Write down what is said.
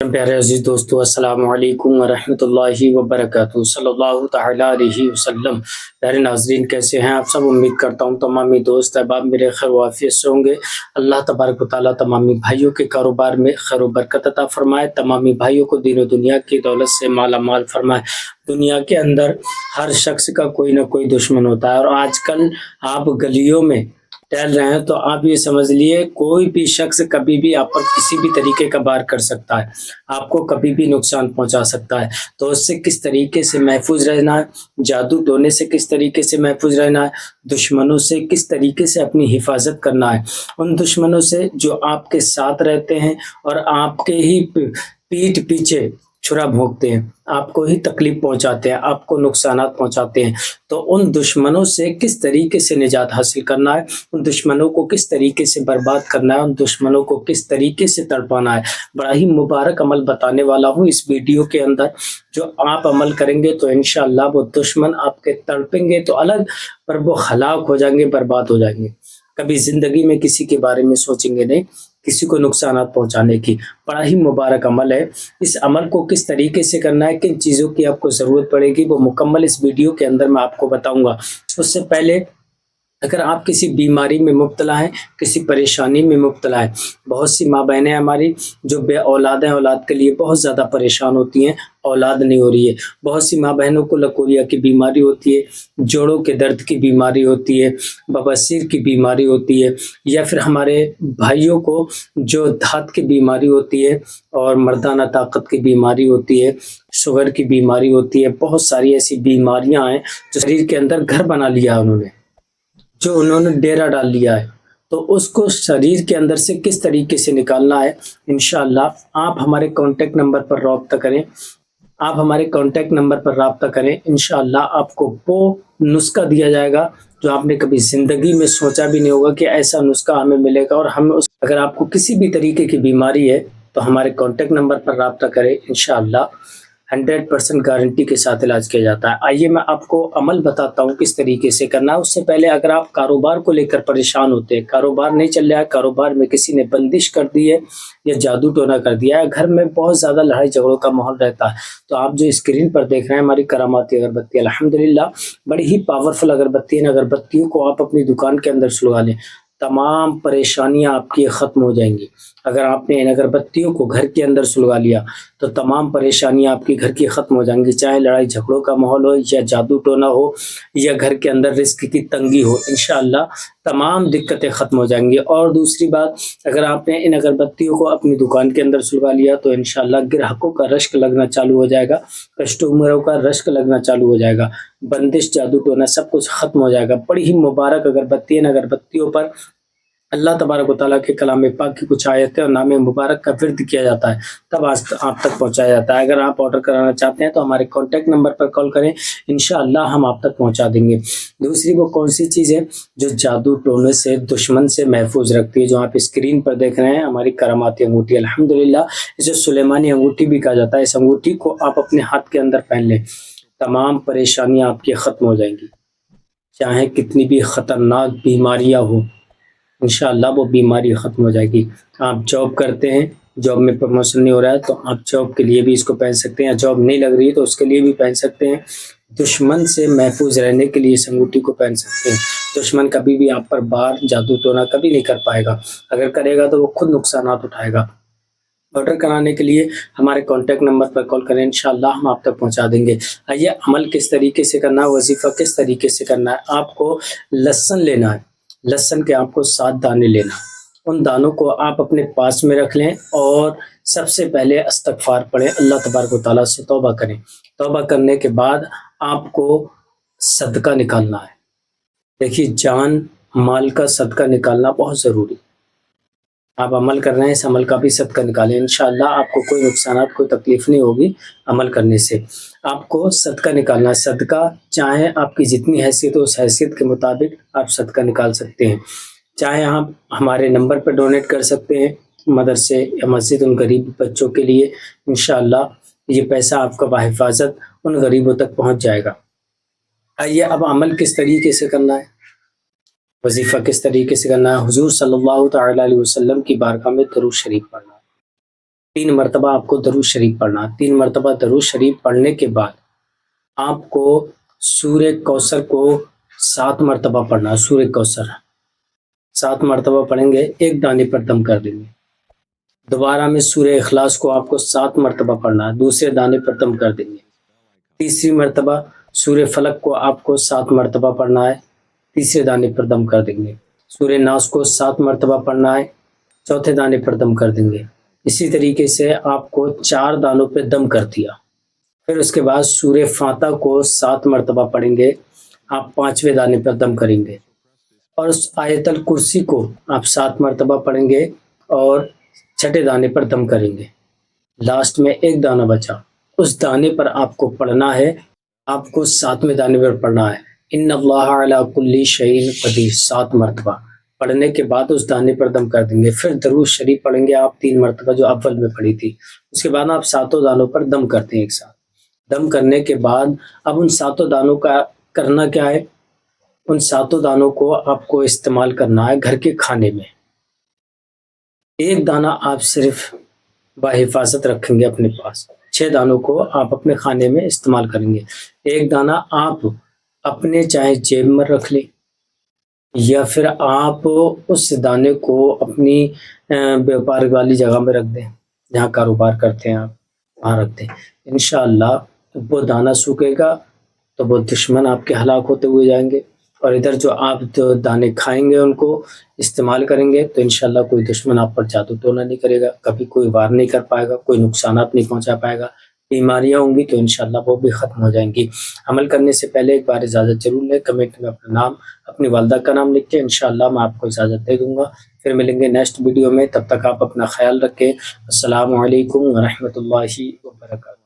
پیارے عزیز دوستو، السلام علیکم ورحمۃ اللہ وبرکاتہ، صلی اللہ تعالیٰ علیہ وسلم۔ پیارے ناظرین، کیسے ہیں آپ سب؟ امید کرتا ہوں تمامی دوست احباب میرے خیر و عافیت سے ہوں گے۔ اللہ تبارک و تعالیٰ تمامی بھائیوں کے کاروبار میں خیر و برکت عطا فرمائے، تمامی بھائیوں کو دین و دنیا کی دولت سے مالا مال فرمائے۔ دنیا کے اندر ہر شخص کا کوئی نہ کوئی دشمن ہوتا ہے، اور آج کل آپ گلیوں میں ٹہل رہے ہیں تو آپ یہ سمجھ لیے کوئی بھی شخص کبھی بھی آپ پر کسی بھی طریقے کا وار کر سکتا ہے، آپ کو کبھی بھی نقصان پہنچا سکتا ہے۔ تو اس سے کس طریقے سے محفوظ رہنا ہے، جادو ٹونے سے کس طریقے سے محفوظ رہنا ہے، دشمنوں سے کس طریقے سے اپنی حفاظت کرنا ہے، ان دشمنوں سے جو آپ کے ساتھ رہتے ہیں اور آپ کے ہی پیٹھ پیچھے چھرا بھونکتے ہیں، آپ کو ہی تکلیف پہنچاتے ہیں، آپ کو نقصانات پہنچاتے ہیں، تو ان دشمنوں سے کس طریقے سے نجات حاصل کرنا ہے، ان دشمنوں کو کس طریقے سے برباد کرنا ہے، ان دشمنوں کو کس طریقے سے تڑپانا ہے، بڑا ہی مبارک عمل بتانے والا ہوں اس ویڈیو کے اندر۔ جو آپ عمل کریں گے تو انشاءاللہ وہ دشمن آپ کے تڑپیں گے تو الگ، پر وہ ہلاک ہو جائیں گے، برباد ہو جائیں گے۔ کبھی زندگی میں کسی کے بارے میں سوچیں گے نہیں، کسی کو نقصانات پہنچانے کی۔ بڑا ہی مبارک عمل ہے۔ اس عمل کو کس طریقے سے کرنا ہے، کن چیزوں کی آپ کو ضرورت پڑے گی، وہ مکمل اس ویڈیو کے اندر میں آپ کو بتاؤں گا۔ اس سے پہلے اگر آپ کسی بیماری میں مبتلا ہیں، کسی پریشانی میں مبتلا ہیں، بہت سی ماں بہنیں ہماری جو بے اولاد ہیں، اولاد کے لیے بہت زیادہ پریشان ہوتی ہیں، اولاد نہیں ہو رہی ہے۔ بہت سی ماں بہنوں کو لکوریا کی بیماری ہوتی ہے، جوڑوں کے درد کی بیماری ہوتی ہے، بواسیر کی بیماری ہوتی ہے، یا پھر ہمارے بھائیوں کو جو دھات کی بیماری ہوتی ہے اور مردانہ طاقت کی بیماری ہوتی ہے، شوگر کی بیماری ہوتی ہے۔ بہت ساری ایسی بیماریاں ہیں جو شریر کے اندر گھر بنا لیا انہوں نے ڈیرا ڈال لیا ہے، تو اس کو شریر کے اندر سے کس طریقے سے نکالنا ہے، انشاءاللہ آپ ہمارے کانٹیکٹ نمبر پر رابطہ کریں۔ انشاءاللہ آپ کو وہ نسخہ دیا جائے گا جو آپ نے کبھی زندگی میں سوچا بھی نہیں ہوگا کہ ایسا نسخہ ہمیں ملے گا۔ اور اگر آپ کو کسی بھی طریقے کی بیماری ہے تو ہمارے کانٹیکٹ نمبر پر رابطہ کریں، انشاءاللہ 100% گارنٹی کے ساتھ علاج کیا جاتا ہے۔ آئیے میں آپ کو عمل بتاتا ہوں کس طریقے سے کرنا ہے۔ اس سے پہلے اگر آپ کاروبار کو لے کر پریشان ہوتے ہیں، کاروبار نہیں چل رہا ہے، کاروبار میں کسی نے بندش کر دی ہے یا جادو ٹونا کر دیا ہے، گھر میں بہت زیادہ لڑائی جھگڑوں کا ماحول رہتا ہے، تو آپ جو اسکرین پر دیکھ رہے ہیں ہماری کراماتی اگربتی، الحمدللہ بڑی ہی پاورفل اگربتی ہے۔ ان اگربتیوں کو آپ اپنی دکان کے اندر سلگا لیں، تمام پریشانیاں آپ کی ختم ہو جائیں گی۔ اگر آپ نے ان اگربتیوں کو گھر کے اندر سلگا لیا تو تمام پریشانیاں آپ کی گھر کی ختم ہو جائیں گی، چاہے لڑائی جھگڑوں کا ماحول ہو یا جادو ٹونا ہو یا گھر کے اندر رزق کی تنگی ہو، انشاءاللہ تمام دقتیں ختم ہو جائیں گی۔ اور دوسری بات، اگر آپ نے ان اگربتیوں کو اپنی دکان کے اندر سلگا لیا تو انشاءاللہ گراہکوں کا رشک لگنا چالو ہو جائے گا، کسٹمروں کا رشک لگنا چالو ہو جائے گا، بندش جادو ٹونا سب کچھ ختم ہو جائے گا۔ بڑی ہی مبارک اگربتی، ان اگربتیوں پر اللہ تبارک و تعالیٰ کے کلام پاک کی کچھ آیتیں اور نام مبارک کا ورد کیا جاتا ہے، تب آپ تک پہنچایا جاتا ہے۔ اگر آپ آرڈر کرانا چاہتے ہیں تو ہمارے کانٹیکٹ نمبر پر کال کریں، انشاءاللہ ہم آپ تک پہنچا دیں گے۔ دوسری وہ کون سی چیز ہے جو جادو ٹونے سے، دشمن سے محفوظ رکھتی ہے، جو آپ اسکرین پر دیکھ رہے ہیں، ہماری کراماتی انگوٹھی، الحمدللہ اسے سلیمانی انگوٹھی بھی کہا جاتا ہے۔ اس انگوٹھی کو آپ اپنے ہاتھ کے اندر پہن لیں، تمام پریشانیاں آپ کی ختم ہو جائیں گی، چاہے کتنی بھی خطرناک بیماریاں ہوں، انشاءاللہ وہ بیماری ختم ہو جائے گی۔ آپ جاب کرتے ہیں، جاب میں پروموشن نہیں ہو رہا ہے تو آپ جاب کے لیے بھی اس کو پہن سکتے ہیں، جاب نہیں لگ رہی تو اس کے لیے بھی پہن سکتے ہیں۔ دشمن سے محفوظ رہنے کے لیے اس انگوٹھی کو پہن سکتے ہیں۔ دشمن کبھی بھی آپ پر وار، جادو ٹونا کبھی نہیں کر پائے گا، اگر کرے گا تو وہ خود نقصانات اٹھائے گا۔ آرڈر کرانے کے لیے ہمارے کانٹیکٹ نمبر پر کال کریں، انشاءاللہ ہم آپ تک پہنچا دیں گے۔ آئیے عمل کس طریقے سے کرنا ہے، وظیفہ کس طریقے سے کرنا ہے۔ آپ کو لہسن لینا ہے، لہسن کے آپ کو 7 دانے لینا، ان دانوں کو آپ اپنے پاس میں رکھ لیں اور سب سے پہلے استغفار پڑھیں، اللہ تبارک و تعالیٰ سے توبہ کریں۔ توبہ کرنے کے بعد آپ کو صدقہ نکالنا ہے۔ دیکھیے، جان مال کا صدقہ نکالنا بہت ضروری ہے۔ آپ عمل کر رہے ہیں، اس عمل کا بھی صدقہ نکالیں، انشاءاللہ آپ کو کوئی نقصانات، کوئی تکلیف نہیں ہوگی عمل کرنے سے۔ آپ کو صدقہ نکالنا ہے، صدقہ چاہے آپ کی جتنی حیثیت ہو اس حیثیت کے مطابق آپ صدقہ نکال سکتے ہیں۔ چاہے آپ ہمارے نمبر پر ڈونیٹ کر سکتے ہیں، مدرسے یا مسجد، ان غریب بچوں کے لیے، انشاءاللہ یہ پیسہ آپ کا بحفاظت ان غریبوں تک پہنچ جائے گا۔ آئیے اب عمل کس طریقے سے کرنا ہے، وظیفہ کس طریقے سے کرنا ہے۔ حضور صلی اللہ تعالیٰ علیہ وسلم کی بارگاہ میں درود شریف پڑھنا ہے۔ 3 مرتبہ آپ کو درود شریف پڑھنا ہے۔ 3 مرتبہ درود شریف پڑھنے کے بعد آپ کو سورہ کوثر کو 7 مرتبہ پڑھنا ہے۔ سورہ کوثر 7 مرتبہ پڑھیں گے، ایک دانے پر دم کر دیں گے۔ دوبارہ میں سورہ اخلاص کو آپ کو 7 مرتبہ پڑھنا ہے، دوسرے دانے پر دم کر دیں گے۔ تیسری مرتبہ سورہ فلق کو آپ کو 7 مرتبہ پڑھنا ہے، تیسرے دانے پر دم کر دیں گے۔ سورہ ناس کو 7 مرتبہ پڑھنا ہے، چوتھے دانے پر دم کر دیں گے۔ اسی طریقے سے آپ کو 4 دانوں پہ دم کر دیا۔ پھر اس کے بعد سورہ فاتحہ کو 7 مرتبہ پڑھیں گے، آپ 5ویں دانے پر دم کریں گے۔ اور اس آیت الکرسی کو آپ 7 مرتبہ پڑھیں گے اور 6 دانے پر دم کریں گے۔ لاسٹ میں ایک دانہ بچا، اس دانے پر آپ کو پڑھنا ہے، آپ کو 7ویں دانے پر پڑھنا ہے ان اللہ علی کل شیء قدیر 7 مرتبہ۔ پڑھنے کے بعد اس دانے پر دم کر دیں گے۔ پھر درود شریف پڑھیں گے آپ 3 مرتبہ جو اول میں پڑھی تھی۔ اس کے بعد آپ 7 دانوں پر دم کرتے ہیں ایک ساتھ۔ دم کرنے کے بعد اب ان 7 دانوں کا کرنا کیا ہے؟ ان 7 دانوں کو آپ کو استعمال کرنا ہے گھر کے کھانے میں۔ ایک دانہ آپ صرف بحفاظت رکھیں گے اپنے پاس، 6 دانوں کو آپ اپنے کھانے میں استعمال کریں گے۔ ایک دانہ آپ اپنے چاہے جیب میں رکھ لیں یا پھر آپ اس دانے کو اپنی بیوپار والی جگہ میں رکھ دیں، جہاں کاروبار کرتے ہیں آپ وہاں رکھ دیں۔ انشاءاللہ وہ دانہ سوکھے گا تو وہ دشمن آپ کے ہلاک ہوتے ہوئے جائیں گے، اور ادھر جو آپ دانے کھائیں گے ان کو استعمال کریں گے تو انشاءاللہ کوئی دشمن آپ پر جادو ٹونا نہیں کرے گا، کبھی کوئی وار نہیں کر پائے گا، کوئی نقصانات نہیں پہنچا پائے گا۔ بیماریاں ہوں گی تو انشاءاللہ وہ بھی ختم ہو جائیں گی۔ عمل کرنے سے پہلے ایک بار اجازت ضرور لیں، کمنٹ میں اپنا نام، اپنی والدہ کا نام لکھ کے انشاءاللہ میں آپ کو اجازت دے دوں گا۔ پھر ملیں گے نیکسٹ ویڈیو میں، تب تک آپ اپنا خیال رکھیں۔ السلام علیکم ورحمۃ اللہ وبرکاتہ۔